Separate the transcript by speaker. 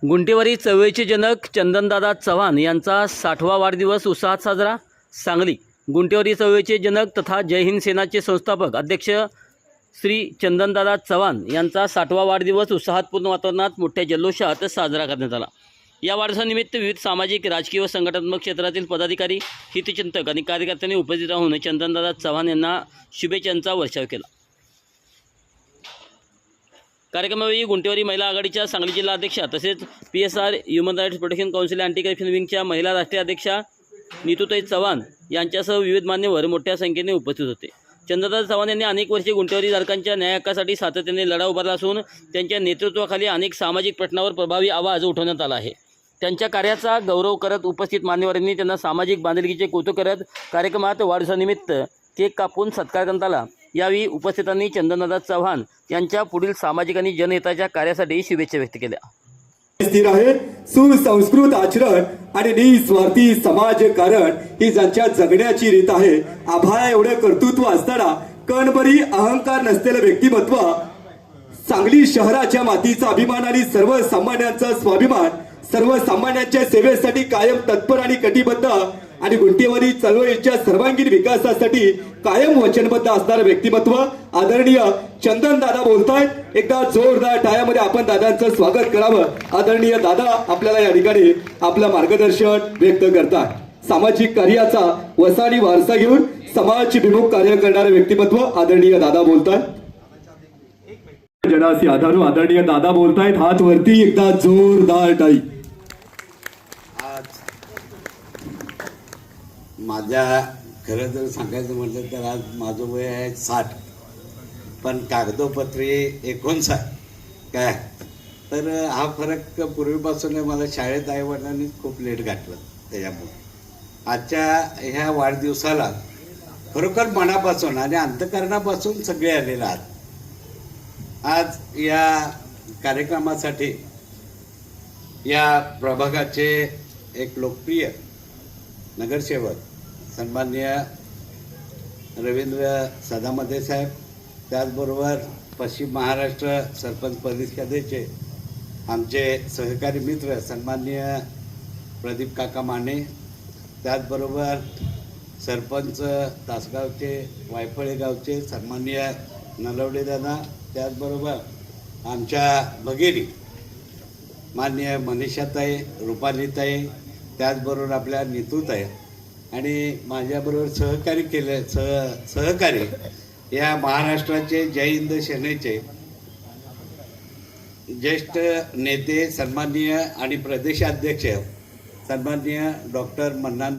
Speaker 1: गुंटेवारी चळवळीचे जनक चंदनदादा चव्हाण यांचा 60वा वाढदिवस उत्साहात साजरा। सांगली। गुंटेवारी चळवळीचे जनक तथा जय हिंद सेनाचे संस्थापक अध्यक्ष श्री चंदनदादा चव्हाण यांचा 60वा वाढदिवस उत्साहपूर्ण वातावरणात मोठ्या जल्लोषात साजरा करण्यात आला। या वाढदिवसानिमित्त विविध सामाजिक, राजकीय व संघटनात्मक क्षेत्रातील पदाधिकारी, हितचिंतक आणि कार्यकर्त्यांनी उपस्थित राहून चंदनदादा चव्हाण यांना शुभेच्छांचा वर्षाव केला। कार्यक्रमावेळी गुंटेवारी महिला आघाडीच्या सांगली जिल्हा अध्यक्षा तसेच PSR human rights protection council anti corruption विंगच्या महिला राष्ट्रीय अध्यक्षा नीतूताई चव्हाण यांच्यासह विविध मान्यवर मोठ्या संख्येने उपस्थित होते। चंदनदादा चव्हाण यांनी अनेक वर्षे गुंटेवारी धारकांच्या न्याय हक्कासाठी सातत्याने लढा उभारला असून त्यांच्या नेतृत्वाखाली अनेक सामाजिक प्रश्नांवर प्रभावी आवाज उठवण्यात आला आहे। त्यांच्या कार्याचा गौरव करत उपस्थित मान्यवरांनी त्यांना सामाजिक बांधिलकीचे कौतुक करत कार्यक्रमात वाढदिवसानिमित्त केक कापून सत्कार करण्यात आला। यावेळी उपस्थितांनी चंदनदादा चव्हाण यांच्या पुढील सामाजिक आणि जनहिताच्या कार्यासाठी शुभेच्छा व्यक्त केल्या।
Speaker 2: स्थिर आहे सुसंस्कृत आचरण आणि निस्वार्थी समाजकारण ही ज्यांच्या जगण्याची रीत आहे। आभाळा एवढे कर्तृत्व असताना कणभरी अहंकार नसलेले व्यक्तिमत्व, सांगली शहराच्या मातीचा अभिमान आणि सर्वसामान्यांचा स्वाभिमान, सर्वसामान्यांच्या सेवेसाठी कायम तत्पर आणि कटिबद्ध आणि गुंटेवारी चळवळीच्या सर्वांगीण विकासासाठी कायम वचनबद्ध असणारे व्यक्तिमत्व आदरणीय चंदनदादा बोलतायत। एकदा जोरदार टाळ्यामध्ये आपण दादांचं स्वागत करावं। आदरणीय दादा आपल्याला या ठिकाणी आपलं मार्गदर्शन व्यक्त करतात। सामाजिक कार्याचा वसाडी वारसा घेऊन समाजभिमुख कार्य करणारे व्यक्तिमत्व आदरणीय दादा बोलतायत। जनासी आधारू आदरणीय दादा बोलतायत। हात वरती, एकदा जोरदार टाळी।
Speaker 3: माझ्या खरं जर सांगायचं म्हटलं तर आज माझं वय आहे 60, पण कागदोपत्री 59 काय। तर हा फरक पूर्वीपासून मला शाळेत आईवडिलांनी खूप लेट घातलं। त्याच्यामुळे आजच्या ह्या वाढदिवसाला खरोखर मनापासून आणि अंतःकरणापासून सगळे आलेले आहात। आज या कार्यक्रमासाठी या प्रभागाचे एक लोकप्रिय नगरसेवक सन्माननीय रवींद्र सदामध्ये साहेब, त्याचबरोबर पश्चिम महाराष्ट्र सरपंच परिषदेचे आमचे सहकारी मित्र सन्माननीय प्रदीप काका माने, त्याचबरोबर सरपंच तासगावचे वायफळे गावचे सन्माननीय नलवडे दादा, त्याचबरोबर आमच्या भगिनी माननीय मनीषाताई, रुपालीताई, त्याचबरोबर आपल्या नीतूताई आणि माझ्याबरोबर सहकारी या महाराष्ट्राचे जय हिंद सेनेचे ज्येष्ठ नेते सन्माननीय आणि प्रदेशाध्यक्ष सन्माननीय डॉक्टर मन्नान